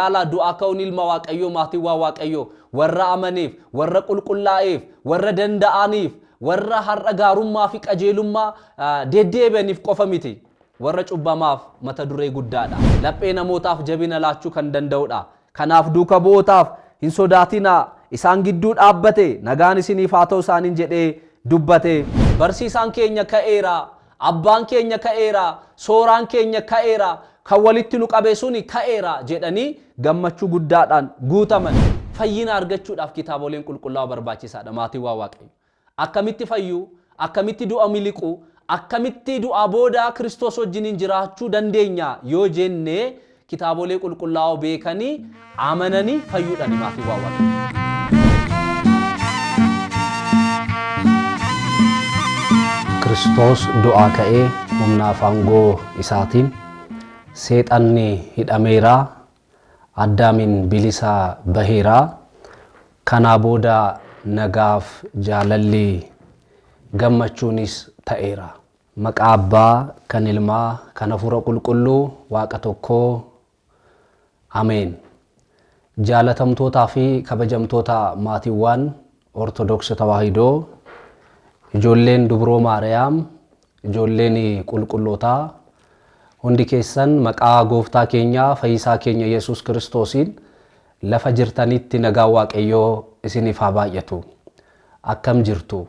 ilaala du'a ka'uun ilma waaqayyoo maatii waaqayyoo warra amaniif warra qulqullaa'eef warra danda'aniif warra har'a gaarummaa fi qajeelummaa deddeebi'aniif qofa miti warra cubbamaaf mata duree guddaadha laphee namootaaf jabina laachuu kan danda'udha kanaaf duuka bu'ootaaf hin sodaatinaa isaan gidduu dhaabbate nagaan isiniif haa ta'u isaaniin jedhee dubbate barsiisaan keenya ka'eera abbaan keenya ka'eera sooraan keenya ka'eera kan walitti nu qabe suni ka'eera jedhanii gammachuu guddaadhaan guutaman fayyina argachuudhaaf kitaaboleen qulqullaa'oo barbaachisaadha maatii waaqayyoo akkamitti fayyu akkamitti du'a miliqu akkamitti du'a booda Kiristoos wajjin jiraachuu dandeenya yoo jenne kitaabolee qulqullaa'oo beekanii amananii fayyuudhaan maatii waaqayyoo Kiristoos du'aa ka'ee humnaaf aangoo isaatiin seexanni hidhameera Addaamiin bilisa baheera kanaa booda nagaaf jaalalli gammachuunis ta'eera maqaa abbaa kan ilmaa kan hafuura qulqulluu waaqa tokkoo ameen jaalatamtootaa fi kabajamtoota maatiiwwan ortodoksii tawaahidoo ijoolleen dubroo maariyaam ijoolleen qulqullootaa hundi keessan maqaa gooftaa keenya fayyisaa keenya Yesuus Kiristoosiin lafa jirtanitti nagaa waaqayyoo isiniif haa baay'atu akkam jirtu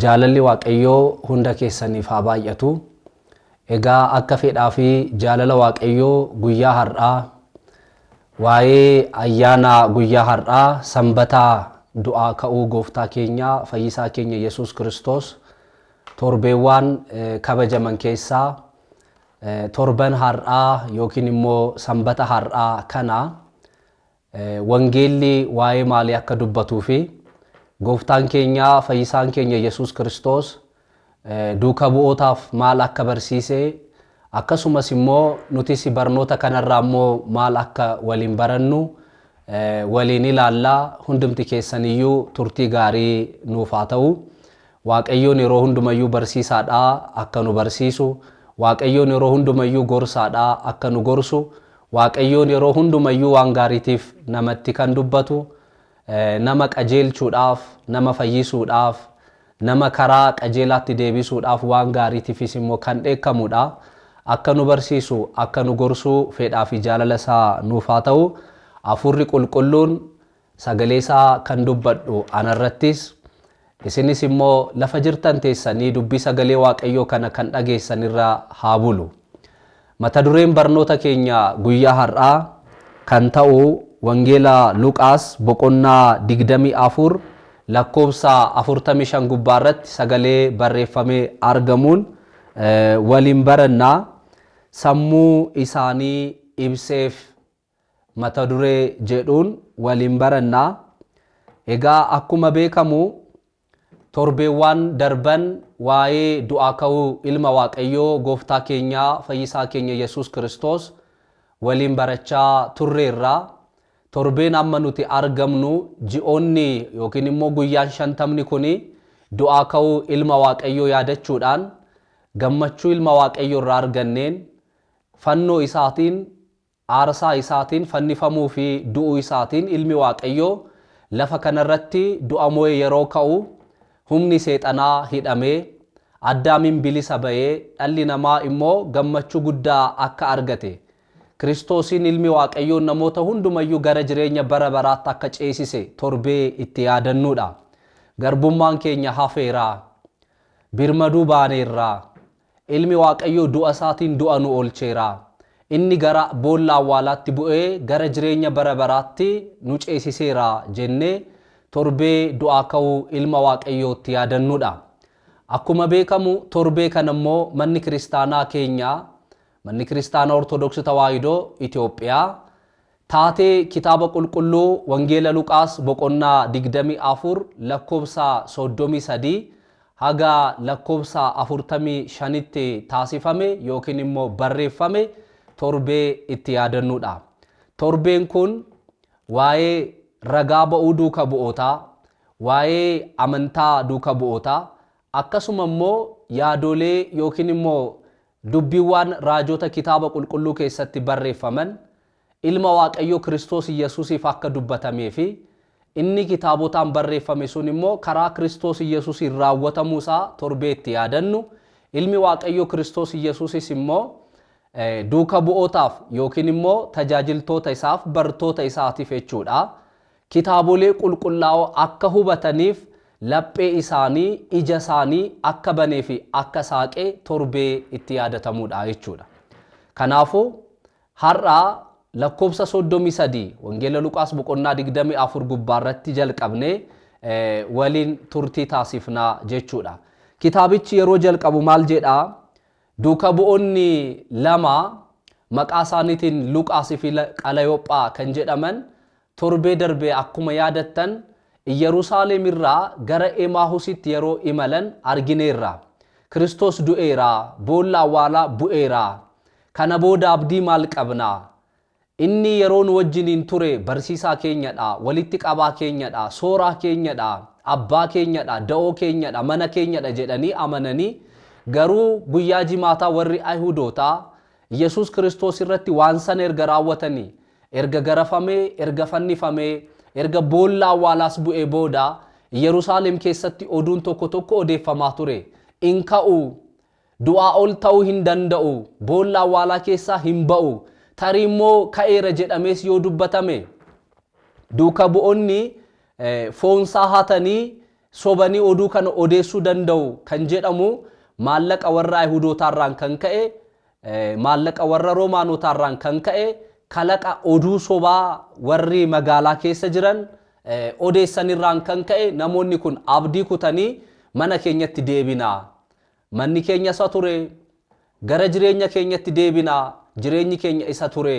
jaalalli waaqayyoo hunda keessaniif haa baay'atu egaa akka fedhaa fi jaalala waaqayyoo guyyaa har'aa waa'ee ayyaana guyyaa har'aa sanbataa du'aa ka'uu gooftaa keenya fayyisaa keenya Yesuus Kiristoos torbeewwan kabajaman keessaa torban har'aa yookiin immoo sanbata har'aa kana wangeelli waa'ee maalii akka dubbatuu fi gooftaan keenya fayyisaan keenya Yesuus Kiristoos duuka bu'ootaaf maal akka barsiise akkasumas immoo nutis barnoota kanarraa immoo maal akka waliin barannu waliin ilaallaa hundumti keessaniyyuu turtii gaarii nuuf haa ta'u waaqayyoon yeroo hundumayyuu barsiisaadha akka nu barsiisu waaqayyoon yeroo hundumayyuu gorsaadha akka nu gorsu waaqayyoon yeroo hundumayyuu waan gaariitiif namatti kan dubbatu nama qajeelchuudhaaf nama fayyisuudhaaf nama karaa qajeelaatti deebisuudhaaf waan gaariitiifis immoo kan dheekkamudha akka nu barsiisu akka nu gorsu fedhaa fi jaalala isaa nuuf haa ta'u Afurri qulqulluun sagalee isaa kan dubbadhu anarrattis isinis immoo lafa jirtan teessanii dubbii sagalee waaqayyoo kana kan dhageessanirra haa bulu mata dureen barnoota keenya guyyaa har'aa kan ta'u wangeela Luqaas boqonnaa 24 lakkoofsa 45 gubbaarratti sagalee barreeffamee argamuun waliin barannaa sammuu isaanii ibseef mata duree jedhuun waliin barannaa egaa akkuma beekamu torbeewwan darban waa'ee du'aa ka'uu ilma waaqayyoo gooftaa keenya fayyisaa keenya Yesuus Kiristoos waliin barachaa turreerra torbeen amma nuti argamnu ji'oonni yookiin immoo guyyaan 50 kuni du'aa ka'uu ilma waaqayyoo yaadachuudhaan gammachuu ilma waaqayyoo irraa arganneen fannoo isaatiin aarsaa isaatiin fannifamuu fi du'uu isaatiin ilmi waaqayyoo lafa kanarratti du'a mo'ee yeroo ka'u humni seexanaa hidhamee Addaamiin bilisa ba'ee dhalli namaa immoo gammachuu guddaa akka argate Kiristoosiin ilmi waaqayyoo namoota hundumayyuu gara jireenya bara baraatti akka ceesise torbee itti yaadannuudha garbummaan keenya hafeeraa birmaduu baaneerraa ilmi waaqayyoo du'a isaatiin du'a nu oolcheeraa inni gara boolla awwaalaatti bu'ee gara jireenya bara baraatti nu ceesiseera jennee torbee du'aa ka'uu ilma waaqayyootti yaadannuudha akkuma beekamu torbee kana immoo manni kiristaanaa keenya manni kiristaanaa ortodoksii tawaahidoo Itoophiyaa taatee kitaaba qulqulluu wangeela Luqaas boqonnaa 24 lakkoofsa 33 haga lakkoofsa 45tti taasifame yookiin immoo barreeffame torbee itti yaadannuudha torbeen kun waa'ee ragaa ba'uu duuka bu'ootaa waa'ee amantaa duuka bu'ootaa akkasuma immoo yaadolee yookiin immoo dubbiiwwan raajota kitaaba qulqulluu keessatti barreeffaman ilma waaqayyoo Kiristoos Yesuusiif akka dubbatamee fi inni kitaabotaan barreeffame sun immoo karaa Kiristoos Yesuusiin raawwatamuu isaa torbeetti yaadannu. Ilmi waaqayyoo Kiristoos Yesuusis immoo duuka bu'ootaaf yookiin immoo tajaajiltoota isaaf bartoota isaatiif jechuudha. Kitaabolee qulqullaa'oo akka hubataniif laphee isaanii ija isaanii akka banee fi akka saaqee torbee itti yaadatamuudha jechuudha. Kanaafuu har'a lakkoofsa 33 wangeela Luqaas boqonnaa 24 gubbaarratti jalqabnee waliin turtii taasifnaa jechuudha. Kitaabichi yeroo jalqabu maal jedhaa? Duuka bu'oonni lama maqaa isaaniitiin Luqaas fi Qalayophaa kan jedhaman torbee darbee akkuma yaadattan Yerusaalem irraa gara Emaahusitti yeroo imalan argineerra. Kiristoos du'eera, boolla awwaalaa bu'eera. Kana booda abdii maal qabna? Inni yeroon wajjiniin ture barsiisaa keenyadha, walitti qabaa keenyadha, sooraa keenyadha, abbaa keenyadha, da'oo keenyadha, mana keenyadha jedhanii amananii garuu guyyaa jimaataa warri Ayihudootaa Yesuus Kiristoos irratti waan san erga raawwatanii erga garafamee erga fannifamee erga boolla awwaalaas bu'ee booda Yerusaalem keessatti oduun tokko odeeffamaa ture. In ka'u, du'aa ol ta'uu hin danda'u, boolla awwaalaa keessaa hin ba'u, tarii immoo ka'eera jedhamees yoo dubbatame duuka bu'oonni foonsaa hatanii sobanii oduu kana odeessuu danda'u kan jedhamu maallaqa warra Ayihudootaarraan kan ka'e maallaqa warra Roomaanotaarraan kan ka'e kalaqa oduu sobaa warri magaalaa keessa jiran odeessanirraan kan ka'e namoonni kun abdii kutanii mana keenyatti deebinaa, manni keenya isa ture, gara jireenya keenyatti deebinaa, jireenyi keenya isa ture,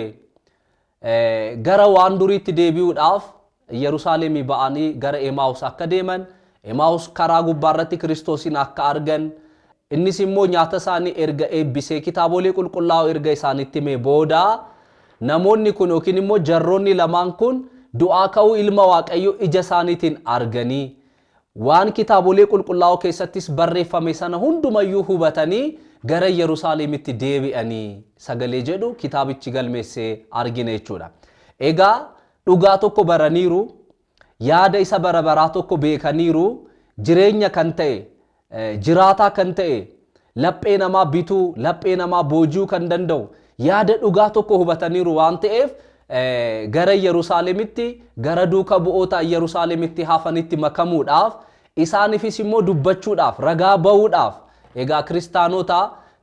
gara waan duriitti deebi'uudhaaf Yerusaalemii ba'anii gara Emaahus akka deeman, Emaahus karaa gubbaarratti Kiristoosin akka argan, innis immoo nyaata isaanii erga eebbisee kitaabolee qulqullaa'oo erga isaanitti himee booda namoonni kun yookiin immoo jarroonni lamaan kun du'aa ka'uu ilma waaqayyoo ija isaaniitiin arganii waan kitaabolee qulqullaa'oo keessattis barreeffame sana hundumayyuu hubatanii gara Yerusaalemitti deebi'anii sagalee jedhu kitaabichi galmeessee argine jechuudha. Egaa dhugaa tokko baraniiru, yaada isa barabaraa tokko beekaniiru, jireenya kan ta'e jiraataa kan ta'e laphee namaa bituu laphee namaa boojuu kan danda'u yaada dhugaa tokko hubataniiru waan ta'eef gara Yerusaalemitti gara duuka bu'oota Yerusaalemitti hafanitti makamuudhaaf isaanifis immoo dubbachuudhaaf ragaa ba'uudhaaf egaa kiristaanota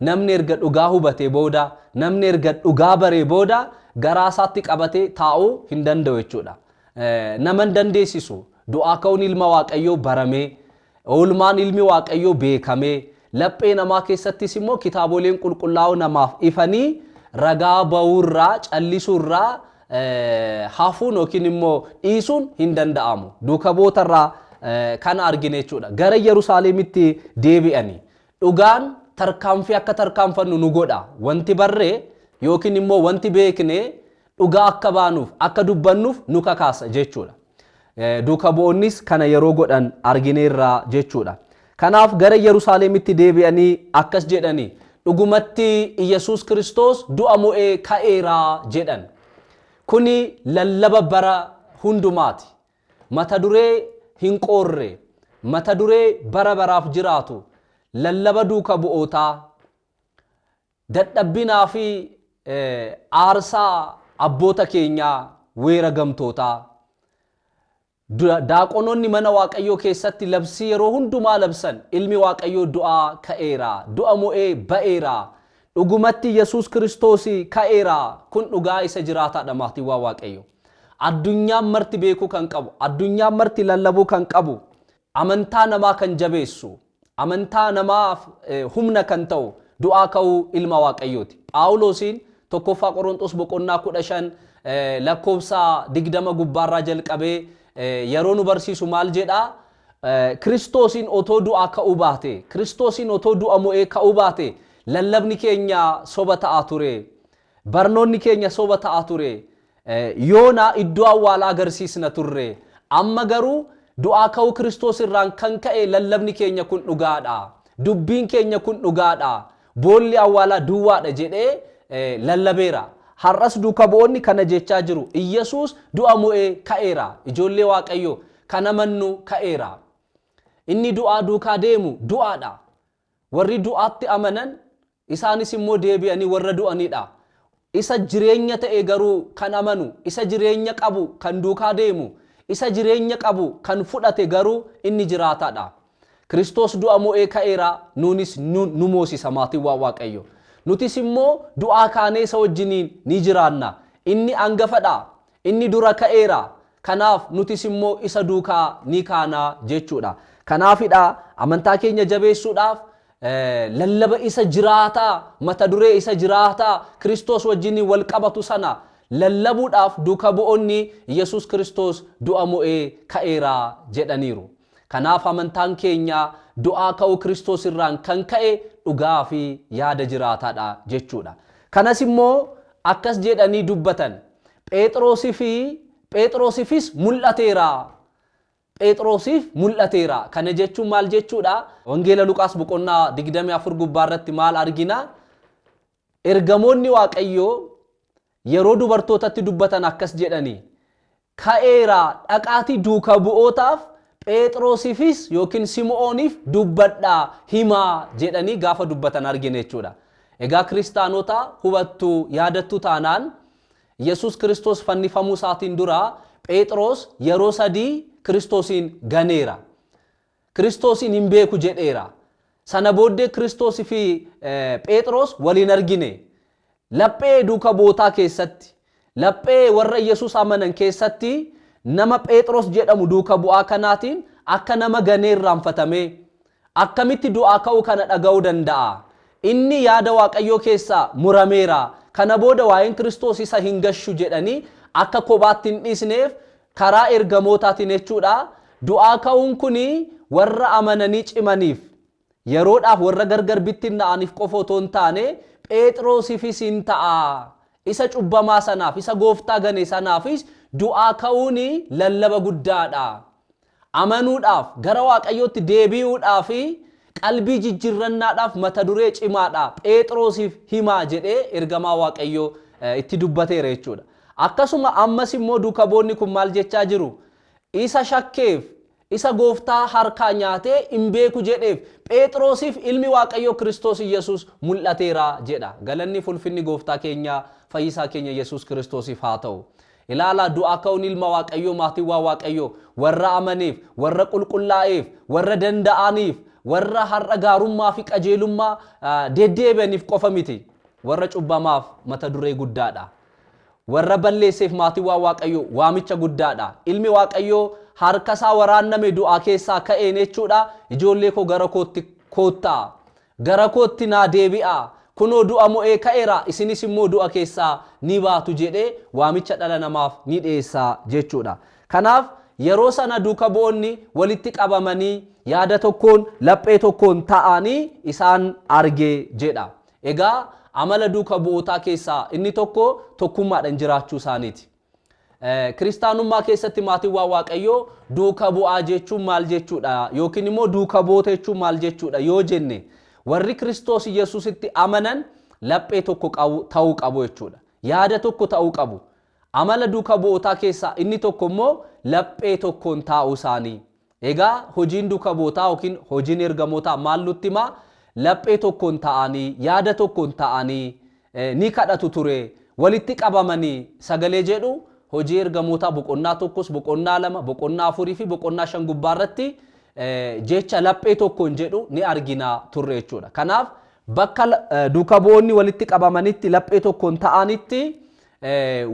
namni erga dhugaa hubatee booda namni erga dhugaa baree booda garaa isaatti qabatee taa'uu hin danda'u jechuudha. Nama hin dandeessisu du'aa ka'uun ilma waaqayyoo baramee oolmaan ilmi waaqayyoo beekamee laphee namaa keessattis immoo kitaaboleen qulqullaa'oo namaaf ifanii ragaa ba'uurraa callisuurraa hafuun yookiin immoo dhiisuun hin danda'amu. Duuka bu'ootarraa kan argine jechuudha. Gara Yerusaalemitti deebi'anii dhugaan tarkaanfii akka tarkaanfannu nu godha. Wanti barree yookiin immoo wanti beekne dhugaa akka baanuuf akka dubbannuuf nu kakaasa jechuudha. Duuka bu'oonnis kana yeroo godhan argineerra jechuudha. Kanaaf gara Yerusaalemitti deebi'anii akkas jedhanii dhugumatti Yesuus Kiristoos du'a mo'ee ka'eera jedhan. Kuni lallaba bara hundumaati. Mata duree hin qoorre, mata duree bara baraaf jiraatu, lallaba duuka bu'ootaa, dadhabbinaa fi aarsaa abboota keenyaa weera gamtootaa. Daaqonoonni mana waaqayyoo keessatti labsii yeroo hundumaa labsan ilmi waaqayyoo du'aa ka'eera, du'a mo'ee ba'eera, dhugumatti Yesuus Kiristoos ka'eera. Kun dhugaa isa jiraataadha maatiiwwan waaqayyoo. Addunyaan marti beekuu kan qabu, addunyaan marti lallabuu kan qabu, amantaa namaa kan jabeessu, amantaa namaaf humna kan ta'u du'aa ka'uu ilma waaqayyooti. Phaawulosiin tokkoffaa Qorontos boqonnaa 15 lakkoofsa 20 gubbaarraa jalqabee yeroo nu barsiisu maal jedhaa? Kiristoosin otoo du'aa ka'uu baate, Kiristoosin otoo du'a mo'ee ka'uu baate lallabni keenya soba ta'aa ture, barnoonni keenya soba ta'aa ture, yoona iddoo awwaalaa agarsiisna turre. Amma garuu du'aa ka'uu Kiristoos irraan kan ka'e lallabni keenya kun dhugaadha, dubbiin keenya kun dhugaadha, boolli awwaalaa duwwaadha jedhee lallabeera. har'as duuka bu'oonni kana jechaa jiru. Iyyesuus du'a mo'ee ka'eera. Ijoollee Waaqayyoo kana amannu ka'eera. Inni du'aa duukaa deemu du'aadha. Warri du'aatti amanan isaanis immoo deebi'anii warra du'anidha. Isa jireenya ta'e garuu kan amanu, isa jireenya qabu kan duukaa deemu, isa jireenya qabu kan fudhate garuu inni jiraataadha. Kiristoos du'a mo'ee ka'eera, nuunis nu moosisa maatiiwwan Waaqayyo. Nutis immoo du'aa kaanee isa wajjiniin ni jiraanna. Inni angafadha, inni dura ka'eera. Kanaaf nutis immoo isa duukaa ni kaana jechuudha. Kanaafidha amantaa keenya jabeessuudhaaf lallaba isa jiraataa, mata duree isa jiraataa Kiristoos wajjin wal qabatu sana lallabuudhaaf duuka bu'oonni Yesuus Kiristoos du'a mo'ee ka'eera jedhaniiru. Kanaaf amantaan keenya du'aa ka'uu Kiristoos irraan kan ka'e dhugaa fi yaada jiraataadha jechuudha. Kanas immoo akkas jedhanii dubbatan. Phexrosifis mul'ateera. Phexrosiif mul'ateera. Kana jechuun maal jechuudha? Wangeela Luqaas boqonnaa 24 gubbaarratti maal argina? Ergamoonni Waaqayyoo yeroo dubartootatti dubbatan akkas jedhanii, ka'eera dhaqaatii duuka bu'ootaaf Phexrosifis yookiin Simooniif dubbadhaa himaa jedhanii gaafa dubbatan argine jechuudha. Egaa kiristaanota hubattu yaadattu taanaan Yesuus Kiristoos fannifamuu isaatiin dura Phexros yeroo 3 Kiristoosin ganeera. Kiristoosin hin beeku jedheera. Sana booddee Kiristoos fi Phexros waliin argine. Laphee duuka bu'ootaa keessatti, laphee warra Yesuus amanan keessatti nama Phexros jedhamu duuka bu'aa kanaatiin akka nama ganee irraanfatame akkamitti du'aa ka'uu kana dhaga'uu danda'a? Inni yaada Waaqayyoo keessaa murameera. Kana booda waa'een Kiristoos isa hin gashu jedhanii akka kophaatti hin dhiisneef karaa ergamootaatiin jechuudha. Du'aa ka'uun kuni warra amananii cimaniif, yeroodhaaf warra gargar bittinna'aniif qofa otoo hin taane Phexrosiifis hin ta'a. Isa cubbamaa sanaaf, isa gooftaa gane sanaafis du'aa ka'uun lallaba guddaadha. Amanuudhaaf, gara Waaqayyootti deebi'uudhaaf, qalbii jijjiirrannaadhaaf mata duree cimaadha. Phexrosiif himaa jedhee ergamaa Waaqayyoo itti dubbateera jechuudha. Akkasuma ammas immoo duuka bu'oonni kun maal jechaa jiru? Isa shakkeef, isa gooftaa harkaa nyaatee hin beeku jedheef Phexrosiif ilmi Waaqayyoo Kiristoos Yesuus mul'ateera jedha. Galanni ulfinni gooftaa keenya fayyisaa keenya Yesuus Kiristoosiif haa ta'u. Ilaala du'aa ka'uun ilma Waaqayyoo maatiiwwan Waaqayyoo warra amaniif, warra qulqullaa'eef, warra danda'aniif, warra har'a gaarummaa fi qajeelummaa deddeebi'aniif qofa miti. Warra cubbamaaf mata duree guddaadha. Warra balleesseef maatiiwwan Waaqayyoo waamicha guddaadha. Ilmi Waaqayyoo harka isaa waraanname du'aa keessaa ka'een jechuudha. Ijoollee koo gara kootti koottaa, gara kootti naa deebi'aa. Kunoo du'a mo'ee ka'eera, isinis immoo du'a keessaa ni baatu jedhee waamicha dhala namaaf ni dhiyeessaa jechuudha. Kanaaf yeroo sana duuka bu'oonni walitti qabamanii yaada tokkoon laphee tokkoon ta'anii isaan arge jedha. Egaa amala duuka bu'ootaa keessaa inni tokko tokkummaadhaan jiraachuu isaaniiti. Kiristaanummaa keessatti maatiiwwan Waaqayyoo duuka bu'aa jechuun maal jechuudha? Yookiin immoo duuka bu'oota jechuun maal jechuudha yoo jenne, warri Kiristoos Yesuusitti amanan laphee tokko ta'uu qabu jechuudha. Yaada tokko ta'uu qabu. Amala duuka bu'ootaa keessaa inni tokko immoo laphee tokkoon taa'uu isaanii. Egaa hojiin duuka bu'ootaa yookiin hojiin ergamootaa maal nutti himaa? Laphee tokkoon ta'anii, yaada tokkoon ta'anii ni kadhatu ture. Walitti qabamanii sagalee jedhu hojii ergamootaa boqonnaa 1, boqonnaa 2, boqonnaa 4 fi boqonnaa 5 gubbaarratti jecha laphee tokkoon jedhu ni argina turre jechuudha. Kanaaf bakka duuka bu'oonni walitti qabamanitti laphee tokkoon ta'anitti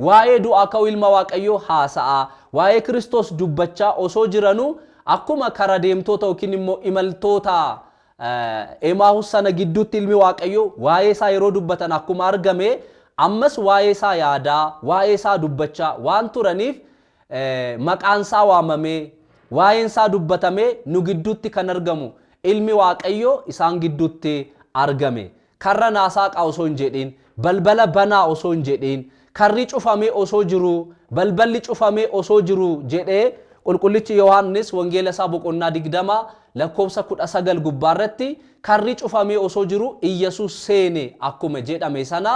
waa'ee du'aa ka'uu ilma Waaqayyoo haasa'a. Waa'ee Kiristoos dubbachaa osoo jiranuu akkuma kara deemtoota yookiin immoo imaltoota Emaahus sana gidduutti ilmi Waaqayyoo waa'ee isaa yeroo dubbatan akkuma argame, ammas waa'ee isaa yaadaa, waa'ee isaa dubbachaa waan turaniif maqaan isaa waamamee, waa'een isaa dubbatamee nu gidduutti kan argamu ilmi Waaqayyoo isaan gidduutti argame. Karra naasaaqaa osoo hin jedhin, balbala banaa osoo hin jedhin, karri cufamee osoo jiru, balballi cufamee osoo jiru jedhee qulqullichi Yohaannis wangeela isaa boqonnaa 20 lakkoofsa 19 gubbaarratti karri cufamee osoo jiru Iyyesuus seene akkuma jedhame sana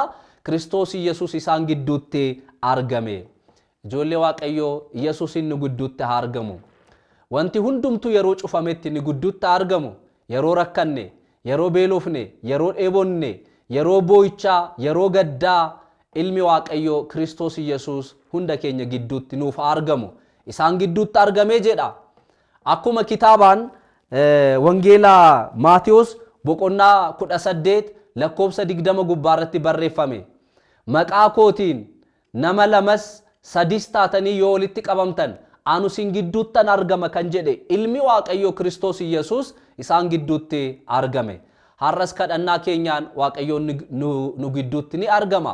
Kiristoos Yesuus isaan gidduutti argame. Ijoollee Waaqayyoo Yesuusin nu gidduutti haa argamu. Wanti hundumtu yeroo cufametti ni gidduutti argamu. Yeroo rakkanne, yeroo beelofne, yeroo dheebonne, yeroo boo'ichaa, yeroo gaddaa ilmi Waaqayyoo Kiristoos Yesuus hunda keenya gidduutti nuuf argamu. Isaan gidduutti argamee jedha. Akkuma kitaabaan wangeelaa Maatiyos boqonnaa 18 lakkoofsa 20 gubbaarratti barreeffame. Maqaa kootiin nama lamas sadis taatanii yoo walitti qabamtan anu isin gidduuttan argama kan jedhe ilmi Waaqayyoo Kiristoos Yesuus isaan gidduutti argame. Har'as kadhannaa keenyaan Waaqayyoon nu gidduutti ni argama.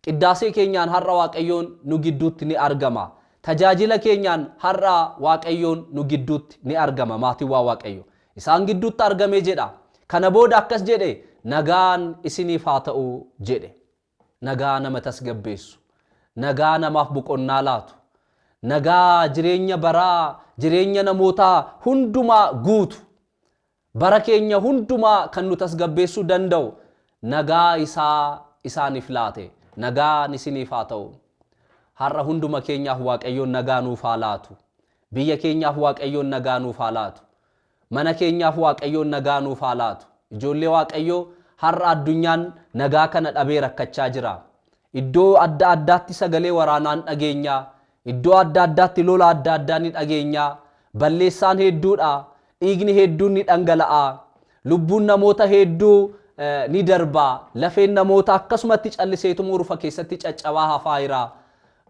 Qiddaasee keenyaan har'a Waaqayyoon nu gidduutti ni argama. Tajaajila keenyaan har'a Waaqayyoon nu gidduutti ni argama. Maatiiwwan Waaqayyo isaan gidduutti argame jedha. Kana booda akkas jedhe nagaan isiniif haa ta'u jedhe. Nagaa nama tasgabbeessu, nagaa namaaf boqonnaa laatu, nagaa jireenya baraa, jireenya namootaa hundumaa guutu, bara keenya hundumaa kan nu tasgabbeessuu danda'u nagaa isaa isaaniif laate. Nagaan isiniif haa ta'u. Har'a hunduma keenyaaf Waaqayyoon nagaa nuuf haa laatu. Biyya keenyaaf Waaqayyoon nagaa nuuf haa laatu. Mana keenyaaf Waaqayyoon nagaa nuuf haa laatu. Ijoollee Waaqayyoo har'a addunyaan nagaa kana dhabee rakkachaa jira. Iddoo adda addaatti sagalee waraanaan dhageenya. Iddoo adda addaatti lola adda addaa ni dhageenya. Balleessaan hedduudha. Dhiigni hedduun ni dhangala'a. Lubbuun namoota hedduu ni darba. Lafeen namoota akkasumatti calliseetu rufa keessatti caccabaa hafaa jira.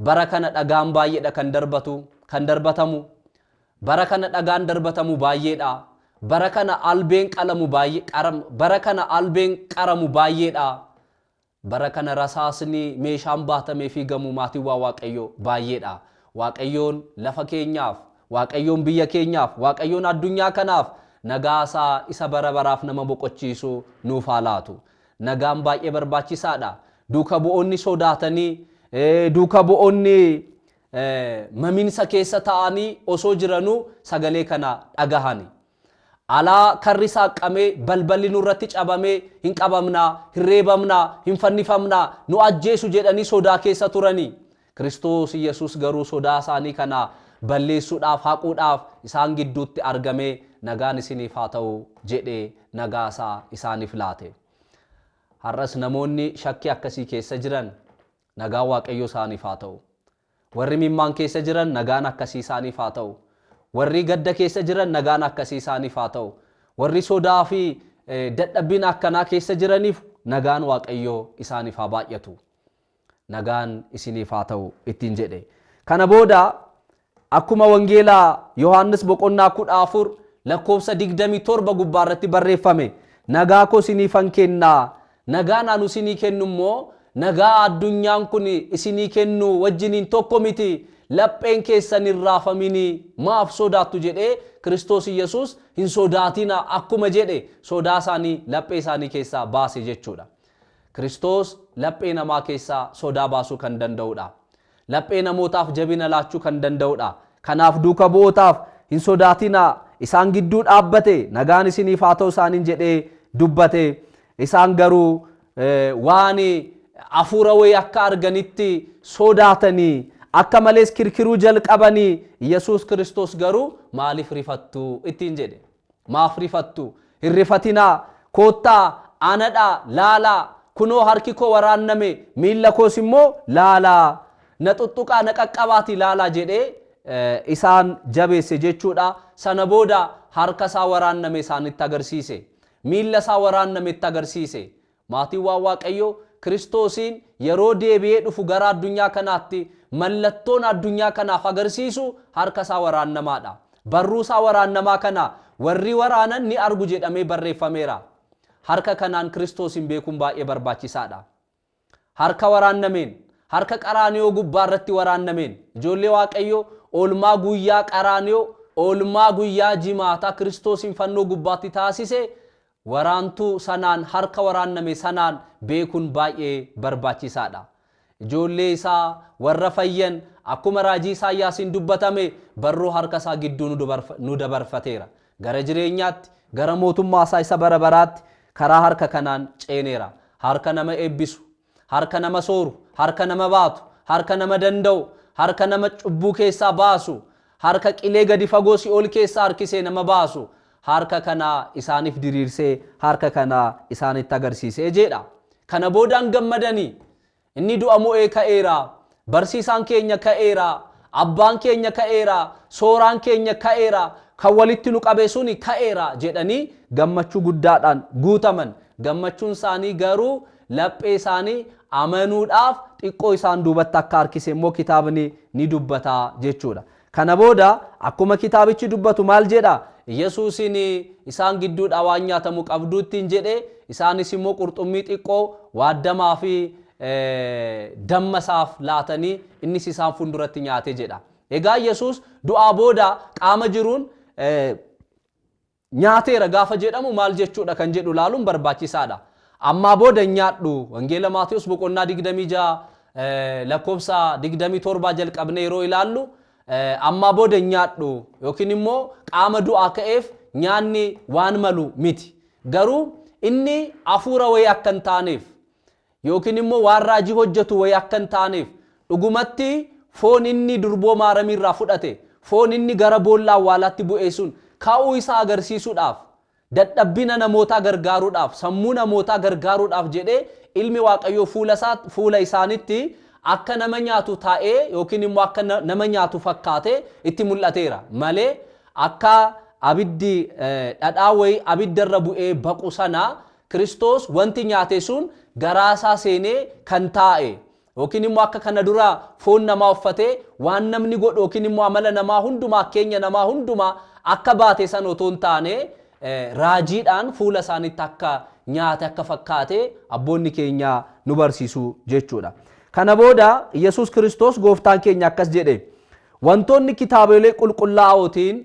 Bara kana dhagaan baay'eedha kan darbatamu. Bara kana dhagaan darbatamu baay'eedha. Bara kana albeen qaramu baay'eedha. Bara kana rasaasni meeshaan baatamee fiigamu maatiiwwan Waaqayyoo baay'eedha. Waaqayyoon lafa keenyaaf, Waaqayyoon biyya keenyaaf, Waaqayyoon addunyaa kanaaf nagaasaa isa bara baraaf nama boqochiisu nuuf haa laatu. Nagaan baay'ee barbaachisaadha. Duuka bu'oonni sodaatanii, duuka bu'oonni maminsa keessa ta'anii osoo jiranuu sagalee kana dhagahani. Alaa karri saaqamee balballi nurratti cabamee hin qabamnaa, hin reebamnaa, hin fannifamnaa, nu ajjeesu jedhanii sodaa keessa turanii. Kiristoos Yesuus garuu sodaa isaanii kana balleessuudhaaf, haquudhaaf isaan gidduutti argamee nagaan isiniif haa ta'u jedhee nagaasaa isaaniif laate. Har'as namoonni shakkii akkasii keessa jiran nagaan Waaqayyoo isaaniif haa ta'u. Warri mimmaan keessa jiran nagaan akkasii isaaniif haa ta'u. Warri gadda keessa jiran nagaan akkasii isaaniif haa ta'u. Warri sodaa fi dadhabbiin akkanaa keessa jiraniif nagaan Waaqayyoo isaaniif haa baay'atu. Nagaan isiniif haa ta'u ittiin jedhe. Kana booda akkuma wangeelaa Yohaannis boqonnaa 14 lakkoofsa 27 gubbaarratti barreeffame nagaa koo isiniifan kennaa. Nagaan anu isinii kennu immoo nagaa addunyaan kun isinii kennu wajjiniin tokko miti. Lapheen keessan hin raafaminii maaf sodaattu jedhee Kiristoos Yesuus hin sodaatina akkuma jedhe sodaa isaanii laphee isaanii keessaa baase jechuudha. Kiristoos laphee namaa keessaa sodaa baasuu kan danda'udha. Laphee namootaaf jabina laachuu kan danda'udha. Kanaaf duuka bu'ootaaf hin sodaatina isaan gidduu dhaabbate nagaan isiniif haa ta'u isaaniin jedhee dubbate. Isaan garuu waan hafuura wayii akka arganitti sodaatanii akka malees kirkiruu jalqabanii Yesuus Kiristoos garuu maaliif rifattu ittiin jedhe. Maaf rifattu? Hin rifatinaa. Koottaa anadhaa laalaa. Kunoo harki koo waraanname miilla koos immoo laalaa. Na tuttuqaa na qaqqabaati laalaa jedhee isaan jabeesse jechuudha. Sana booda harka isaa waraanname isaanitti agarsiise. Miilla isaa waraanname itti agarsiise. Maatiiwwan Waaqayyoo Kiristoosiin yeroo deebi'ee dhufu gara addunyaa kanaatti mallattoon addunyaa kanaaf agarsiisu harka isaa waraannamaadha. Barruu isaa waraannamaa kana warri waraanan ni argu jedhamee barreeffameera. Harka kanaan Kiristoosin beekuun baay'ee barbaachisaadha. Harka waraannameen, harka qaraaniyoo gubbaarratti waraannameen ijoollee Waaqayyoo oolmaa guyyaa qaraaniyoo, oolmaa guyyaa jimaataa Kiristoosin fannoo gubbaatti taasise waraantuu sanaan harka waraanname sanaan beekuun baay'ee barbaachisaadha. Ijoollee isaa warra fayyan akkuma raajii Isaayyaasiin dubbatame barruu harka isaa gidduu nu dabarfateera. Gara jireenyaatti, gara mootummaa isaa isa bara baraatti karaa harka kanaan ceeneera. Harka nama eebbisu, harka nama sooru, harka nama baatu, harka nama danda'u, harka nama cubbuu keessaa baasu, harka qilee gadi fagoo si'ool keessaa harkisee nama baasu, harka kana isaaniif diriirsee harka kana isaanitti agarsiisee jedha. Kana boodaan gammadanii inni du'a mo'ee ka'eera, barsiisaan keenya ka'eera, abbaan keenya ka'eera, sooraan keenya ka'eera, kan walitti nu qabe suni ka'eera jedhanii gammachuu guddaadhaan guutaman. Gammachuun isaanii garuu laphee isaanii amanuudhaaf xiqqoo isaan duubatti akka harkise immoo kitaabni ni dubbata jechuudha. Kana booda akkuma kitaabichi dubbatu maal jedha? Yesuusin isaan gidduudha waan nyaatamu qabduuttiin jedhe, isaanis immoo qurxummii xiqqoo waaddamaa fi dammasaaf laatanii innis isaan fuulduratti nyaate jedha. Egaa Yesuus du'aa booda qaama jiruun nyaateera gaafa jedhamu maal jechuudha kan jedhu laaluun barbaachisaadha. Ammaa booda nyaadhu wangeela Maatiyos boqonnaa 26 lakkoofsa 27 jalqabne yeroo ilaallu ammaa booda nyaadhu yookiin immoo qaama du'aa ka'eef nyaanni waan malu miti. Garuu inni hafuura wayii akka hin taaneef yookiin immoo waan raajii hojjetu wayii akka hin taaneef dhugumatti foon inni durboo maaramiirraa fudhate, foon inni gara boolla awwaalaatti bu'ee sun ka'uu isaa agarsiisuudhaaf, dadhabbina namootaa gargaaruudhaaf, sammuu namootaa gargaaruudhaaf jedhee ilmi Waaqayyoo fuula isaanitti akka nama nyaatu taa'ee yookiin immoo akka nama nyaatu fakkaatee itti mul'ateera malee akka abiddi dhadhaa wayii abiddarra bu'ee baqu sana Kiristoos wanti nyaate sun garaasaa seenee kan taa'e yookiin immoo akka kana dura foon namaa uffatee waan namni godhu yookiin immoo amala namaa hundumaa, keenya namaa hundumaa akka baate san otoo hin taane raajiidhaan fuula isaanitti akka nyaate akka fakkaate abboonni keenya nu barsiisu jechuudha. Kana booda Yesuus Kiristoos gooftaan keenya akkas jedhe, wantoonni kitaabolee qulqullaa'ootiin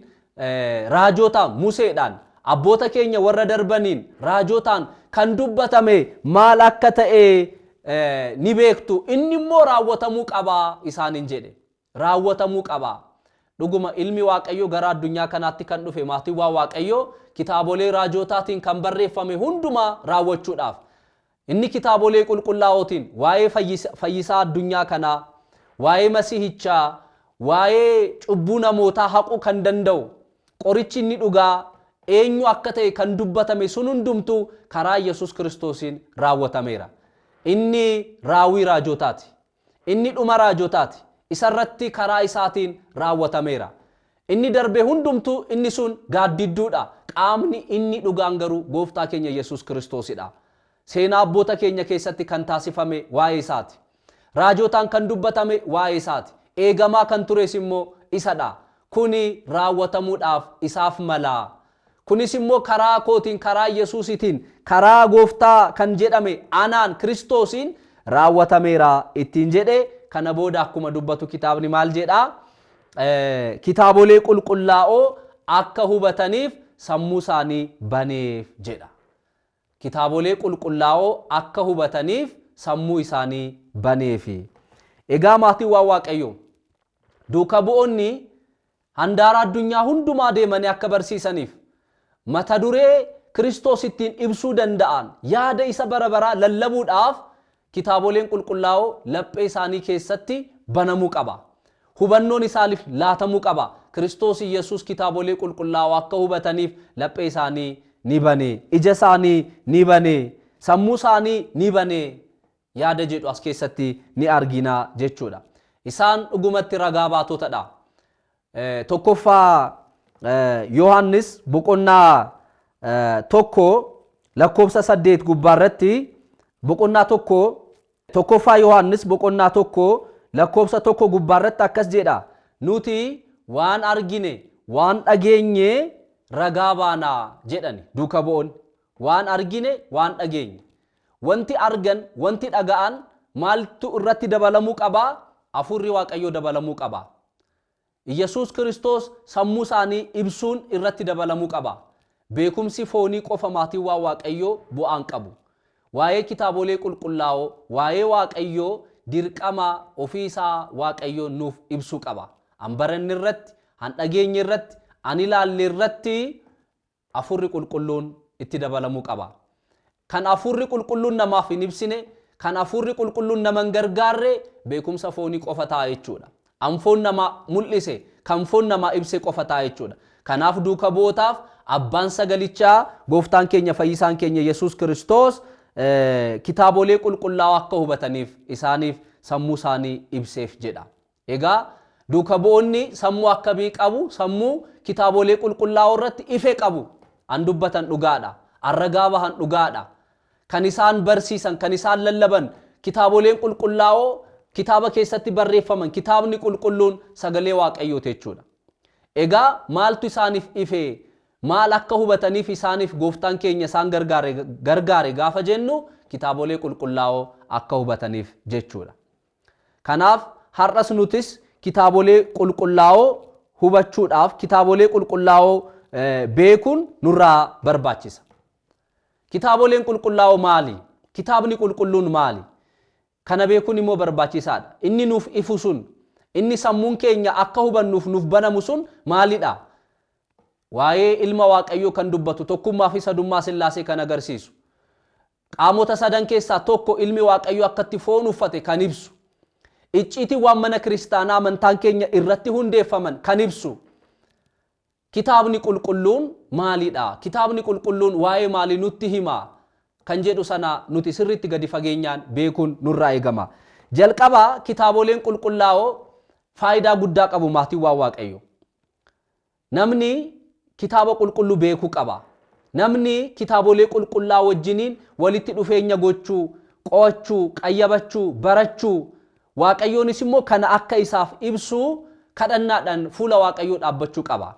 raajootaan Museedhaan abboota keenya warra darbaniin raajotaan kan dubbatame maal akka ta'e ni beektu, inni immoo raawwatamuu qabaa isaaniin jedhe. Raawwatamuu qabaa. Dhuguma ilmi Waaqayyoo gara addunyaa kanaatti kan dhufe maatiiwwan Waaqayyoo kitaabolee raajotaatiin kan barreeffame hundumaa raawwachuudhaaf. Inni kitaabolee qulqullaa'ootiin waa'ee fayyisaa addunyaa kanaa, waa'ee Masiihichaa, waa'ee cubbuu namootaa haquu kan danda'u, qorichi inni dhugaa eenyu akka ta'e kan dubbatame sun hundumtuu karaa Yesuus Kiristoosiin raawwatameera. Inni raawwii raajotaati. Inni dhuma raajotaati. Isarratti karaa isaatiin raawwatameera. Inni darbe hundumtuu inni sun gaaddidduudha. Qaamni inni dhugaan garuu gooftaa keenya Yesuus Kiristoosidha. Seenaa abboota keenya keessatti kan taasifame waa'ee isaati. Raajotaan kan dubbatame waa'ee isaati. Eegamaa kan tures immoo isadha. Kuni raawwatamuudhaaf isaaf mala. Kunis immoo karaa kootiin, karaa Yesuusitiin, karaa gooftaa kan jedhame anaan Kiristoosiin raawwatameera ittiin jedhe. Kana booda akkuma dubbatu kitaabni maal jedha? Kitaabolee qulqullaa'oo akka hubataniif sammuu isaanii baneef jedha. Kitaabolee qulqullaa'oo akka hubataniif sammuu isaanii baneef. Egaa maatiiwwan Waaqayyoo duuka bu'oonni handaara addunyaa hundumaa deemanii akka barsiisaniif mata duree Kiristoos ittiin ibsuu danda'an yaada isa bara baraa lallabuudhaaf kitaaboleen qulqullaa'oo laphee isaanii keessatti banamuu qaba. Hubannoon isaaniif laatamuu qaba. Kiristoos Yesuus kitaabolee qulqullaa'oo akka hubataniif laphee isaanii ni bane, ija isaanii ni bane, sammuu isaanii ni bane yaada jedhu as keessatti ni argina jechuudha. Isaan dhugumatti ragaa baatotadha. Tokkoffaa Yohaannis boqonnaa tokko lakkoofsa 8 gubbaarratti boqonnaa tokkoffaa Yohaannis boqonnaa tokko lakkoofsa 1 gubbaarratti akkas jedha. Nuti waan argine waan dhageenye ragaa baanaa jedhani duuka bu'oon. Waan argine waan dhageenye. Wanti argan, wanti dhaga'an maaltu irratti dabalamuu qabaa? Hafuurri Waaqayyoo dabalamuu qabaa. Yesuus Kiristoos sammuu isaanii ibsuun irratti dabalamuu qaba. Beekumsi foonii qofa maatiiwwan Waaqayyoo bu'aan qabu. Waa'ee kitaabolee qulqullaa'oo, waa'ee Waaqayyoo dirqama ofii isaa Waaqayyoo nuuf ibsuu qaba. An baranne irratti, an dhageenye irratti, an ilaalle irratti hafuurri qulqulluun itti dabalamuu qaba. Kan hafuurri qulqulluun namaaf hin ibsine, kan hafuurri qulqulluun naman gargaarre beekumsa foonii qofa ta'a jechuudha. Anfoon nama mul'ise kan foon nama ibse qofa ta'a jechuudha. Kanaaf duuka bu'ootaaf abbaan sagalichaa gooftaan keenya fayyisaan keenya Yesuus Kiristoos kitaabolee qulqullaa'oo akka hubataniif isaaniif sammuu isaanii ibseef jedha. Egaa duuka bu'oonni sammuu akkamii qabu? Sammuu kitaabolee qulqullaa'oo irratti ife qabu. An dubbatan dhugaadha. Arragaa bahan dhugaadha. Kan isaan barsiisan, kan isaan lallaban kitaaboleen qulqullaa'oo kitaaba keessatti barreeffaman, kitaabni qulqulluun sagalee Waaqayyooti jechuudha. Egaa maaltu isaaniif ife? Maal akka hubataniif isaaniif gooftaan keenya isaan gargaare gaafa jennu kitaabolee qulqullaa'oo akka hubataniif jechuudha. Kanaaf har'as nutis kitaabolee qulqullaa'oo hubachuudhaaf kitaabolee qulqullaa'oo beekuun nurraa barbaachisa. Kitaaboleen qulqullaa'oo maali? Kitaabni qulqulluun maali? Kana beekuun immoo barbaachisaadha. Inni nuuf ifu sun, inni sammuun keenya akka hubannuuf nuuf banamu sun maalidha? Waa'ee ilma Waaqayyoo kan dubbatu tokkummaa fi sadummaa Sillaasee kan agarsiisu. Qaamota sadan keessaa tokko ilmi Waaqayyoo akkatti foon uffate kan ibsu. Icciitiiwwan mana kiristaanaa amantaan keenya irratti hundeeffaman kan ibsu. Kitaabni qulqulluun maalidha? Kitaabni qulqulluun waa'ee maalii nutti hima? Kan jedhu sana nuti sirriitti gadi fageenyaan beekuun nurraa eegama. Jalqabaa kitaaboleen qulqullaa'oo faayidaa guddaa qabu maatiiwwan Waaqayyoo. Namni kitaaba qulqulluu beekuu qaba. Namni kitaabolee qulqullaa'oo wajjiniin walitti dhufeenya gochuu, qo'achuu, qayyabachuu, barachuu, Waaqayyoonis immoo kana akka isaaf ibsuu kadhannaadhaan fuula Waaqayyoo dhaabbachuu qaba.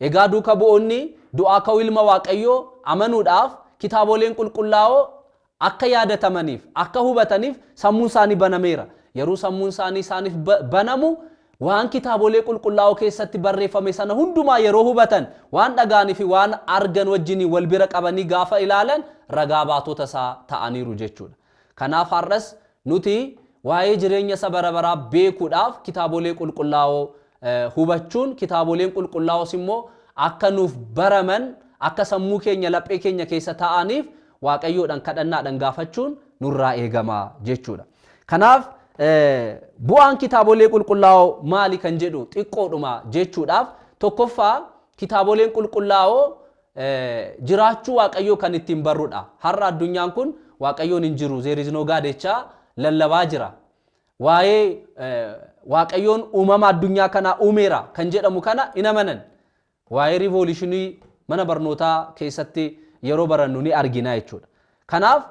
Egaa duuka bu'oonni du'aa ka'uu ilma Waaqayyoo amanuudhaaf kitaaboleen qulqullaa'oo akka yaadatamaniif, akka hubataniif sammuun isaanii banameera. Yeroo sammuun isaaniif banamu waan kitaabolee qulqullaa'oo keessatti barreeffame sana hundumaa yeroo hubatan waan dhagaanii fi waan argan wajjin wal bira qabanii gaafa ilaalan ragaa baatota isaa ta'aniiru jechuudha. Kanaaf har'as nuti waa'ee jireenya isa bara baraa beekuudhaaf kitaabolee qulqullaa'oo hubachuun, kitaaboleen qulqullaa'oos immoo akka nuuf baraman, akka sammuu keenya laphee keenya keessa ta'aniif Waaqayyoodhaan kadhannaadhaan gaafachuun nurraa eegama jechuudha. Kanaaf bu'aan kitaabolee qulqullaa'oo maali kan jedhu xiqqoodhuma jechuudhaaf tokkoffaa kitaaboleen qulqullaa'oo jiraachuu Waaqayyoo kan ittiin barruudha. Har'a addunyaan kun Waaqayyoon hin jiru, there is no God jechaa lallabaa jira. Waa'ee Waaqayyoon uumama addunyaa kanaa uumeera kan jedhamu kana hin amanan. Waa'ee riivooluushinii mana barnootaa keessatti yeroo barannu ni argina jechuudha. Kanaaf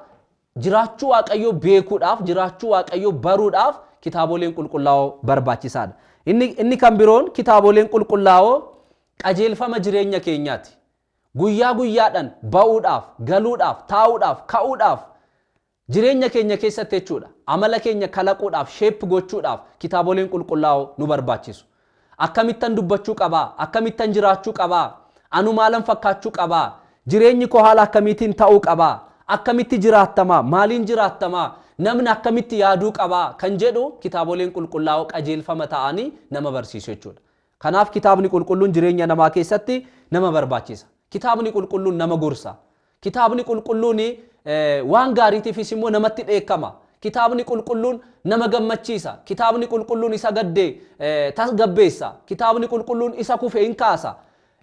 jiraachuu Waaqayyoo beekuudhaaf, jiraachuu Waaqayyoo baruudhaaf kitaaboleen qulqullaa'oo barbaachisaadha. Inni kan biroon kitaaboleen qulqullaa'oo qajeelfama jireenya keenyaati. Guyyaa guyyaadhaan ba'uudhaaf, galuudhaaf, taa'uudhaaf, ka'uudhaaf jireenya keenya keessatti jechuudha. Amala keenya kalaquudhaaf, sheep gochuudhaaf kitaaboleen qulqullaa'oo nu barbaachisu. Akkamittan dubbachuu qabaa? Akkamittan jiraachuu qabaa? Anu maalan fakkaachuu qabaa? Jireenyi koo haala akkamiitiin ta'uu qabaa? Akkamitti jiraattamaa? Maaliin jiraattamaa? Namni akkamitti yaaduu qabaa? Kan jedhu kitaaboleen qulqullaa'oo qajeelfama ta'anii nama barsiisu jechuudha. Kanaaf kitaabni qulqulluun jireenya namaa keessatti nama barbaachisa. Kitaabni qulqulluun nama gorsa. Kitaabni qulqulluun waan gaariitiifis immoo namatti dheekkama. Kitaabni qulqulluun nama gammachiisa. Kitaabni qulqulluun isa gaddee tasgabbeessa. Kitaabni qulqulluun isa kufe hin kaasa.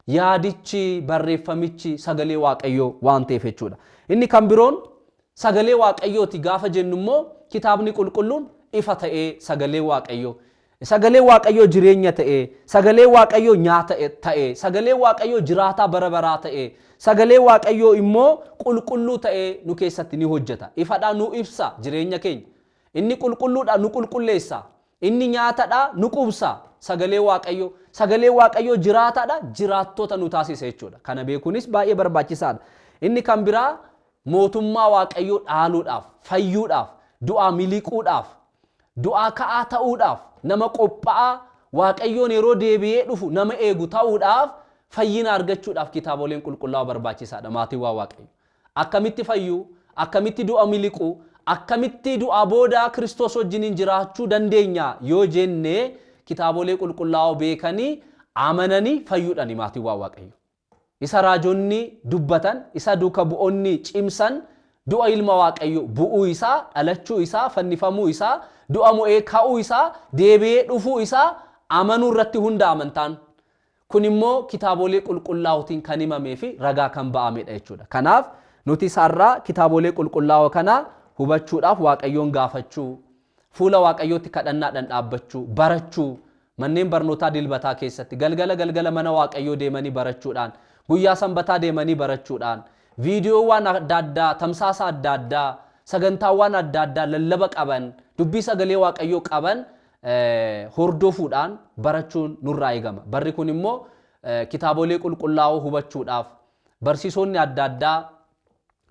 Yaadichi barreeffamichi sagalee Waaqayyoo waan ta'eef jechuudha. Inni kan biroon sagalee Waaqayyooti gaafa jennu immoo kitaabni qulqulluun ifa ta'ee sagalee Waaqayyoo. Sagalee Waaqayyoo jireenya ta'ee, sagalee Waaqayyoo nyaata ta'ee, sagalee Waaqayyoo jiraataa bara baraa ta'ee, sagalee Waaqayyoo immoo qulqulluu ta'ee nu keessatti ni hojjeta. Ifadhaa nu ibsa jireenya keenya. Inni qulqulluudha nu qulqulleessa. Inni nyaatadha nu qubsa. Sagalee Waaqayyoo. Sagalee Waaqayyoo jiraataadha, jiraattota nu taasisa jechuudha. Kana beekuunis baay'ee barbaachisaadha. Inni kan biraa mootummaa Waaqayyoo dhaaluudhaaf, fayyuudhaaf, du'aa miliquudhaaf, du'aa ka'aa ta'uudhaaf, nama qophaa'aa Waaqayyoon yeroo deebi'ee dhufu nama eegu ta'uudhaaf, fayyina argachuudhaaf kitaaboleen qulqullaa'oo barbaachisaadha maatiiwwan Waaqayyoo. Akkamitti fayyuu, akkamitti du'a miliquu, akkamitti du'aa booda Kiristoos wajjiniin jiraachuu dandeenya yoo jenne kitaabolee qulqullaa'oo beekanii amananii fayyuudhaani maatiiwwan Waaqayyoo. Isa raajonni dubbatan, isa duuka bu'oonni cimsan du'a ilma waaqayyo bu'uu isaa dhalachuu isaa fannifamuu isaa du'a mo'ee ka'uu isaa deebi'ee dhufuu isaa amanuu irratti hunda amantaan kun immoo kitaabolee qulqullaa'ootiin kan himamee fi ragaa kan ba'amedha jechuudha. Kanaaf nuti sarraa kitaabolee qulqullaa'oo kana hubachuudhaaf waaqayyoon gaafachuu fuula waaqayyootti kadhannaadhaan dhaabbachuu barachuu manneen barnootaa dilbataa keessatti galgala mana waaqayyoo deemanii barachuudhaan guyyaa sanbataa deemanii barachuudhaan viidiyoowwan adda addaa tamsaasa adda addaa sagantaawwan adda addaa lallaba qaban dubbii sagalee waaqayyoo qaban hordofuudhaan barachuun nurraa eegama. Barri kun immoo kitaabolee qulqullaa'oo hubachuudhaaf barsiisonni adda addaa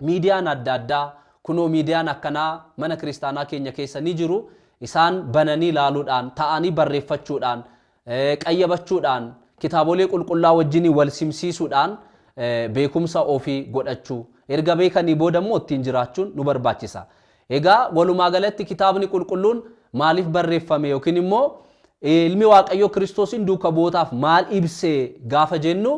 miidiyaan adda addaa kunoo miidiyaan akkanaa mana kiristaanaa keenya keessa ni jiru isaan bananii ilaaluudhaan ta'anii barreeffachuudhaan qayyabachuudhaan kitaabolee qulqullaa'oo wajjin wal simsiisuudhaan beekumsa ofii godhachuu erga beekanii booda immoo ittiin jiraachuun nu barbaachisa. Egaa walumaa galatti kitaabni qulqulluun maaliif barreeffame yookiin immoo ilmi waaqayyoo Kiristoosin duuka bu'ootaaf maal ibsee gaafa jennu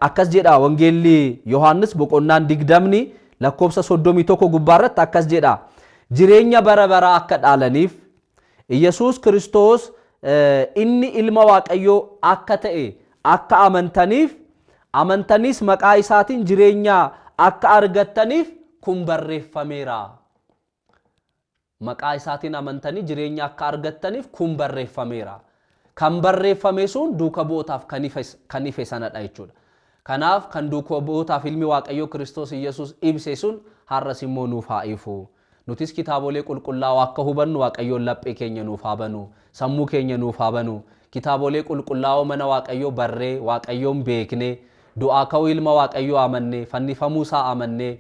akkas jedha wangeelli Yohaannis boqonnaan 20 lakkoofsa 31 gubbaarratti akkas jedha jireenya bara baraa akka dhaalaniif Yesuus Kiristoos inni ilma waaqayyoo akka ta'e akka amantanis maqaa isaatiin jireenya akka argattaniif kun barreeffameera. Maqaa isaatiin amantanii jireenya akka argattaniif kun barreeffameera. Kan barreeffame sun duuka bu'ootaaf kan ife sanadha jechuudha. Kanaaf kan duuka bu'ootaaf ilmi waaqayyoo Kiristoos Yesuus ibse sun har'as immoo nuuf haa ifu. Nutis kitaabolee qulqullaa'oo akka hubannu waaqayyoon laphee keenya nuuf haa banu, sammuu keenya nuuf haa banu. Kitaabolee qulqullaa'oo mana waaqayyoo barree waaqayyoon beekne, du'aa ka'uu ilma waaqayyoo amannee, fannifamuu isaa amannee,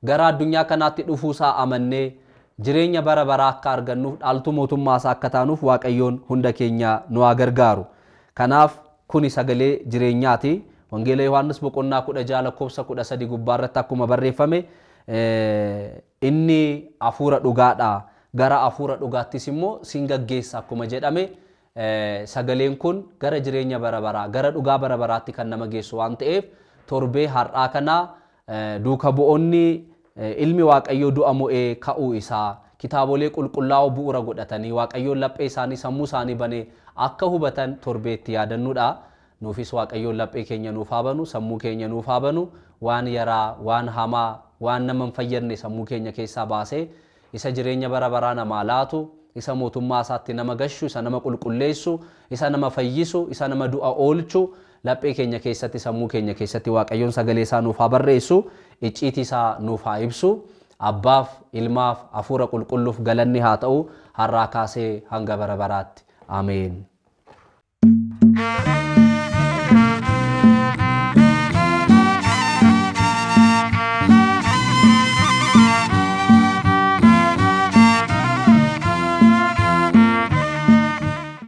gara addunyaa kanaatti dhufuu isaa amannee jireenya bara baraa akka argannuuf dhaaltuu mootummaa isaa akka taanuuf waaqayyoon hunda keenya nu haa gargaaru. Kanaaf kuni sagalee jireenyaati. Wangeela Yohaannis boqonnaa 16 lakkoofsa 13 gubbaarratti akkuma barreeffame inni hafuura dhugaadha. Gara hafuura dhugaattis immoo sin gaggeessa akkuma jedhame sagaleen kun gara jireenya bara baraa gara dhugaa bara baraatti kan nama geessu waan ta'eef torbee har'aa kana duuka bu'oonni ilmi waaqayyoo du'a mo'ee ka'uu isaa kitaabolee qulqullaa'oo bu'uura godhatanii waaqayyoon laphee isaanii sammuu isaanii banee akka hubatan torbeetti yaadannuudha. Nuufis waaqayyoon laphee keenya nuuf haa banu sammuu keenya nuuf haa banu waan yaraa waan hamaa waan nama hin fayyadne sammuu keenya keessaa baasee isa jireenya bara baraa namaa laatu isa mootummaa isaatti nama gashu isa nama qulqulleessu isa nama fayyisu isa nama du'a oolchu laphee keenya keessatti sammuu keenya keessatti waaqayyoon sagalee isaa nuuf haa barreessu icciitii isaa nuuf haa ibsu abbaaf ilmaaf hafuura qulqulluuf galanni haa ta'u har'aa kaasee hanga bara baraatti ameen.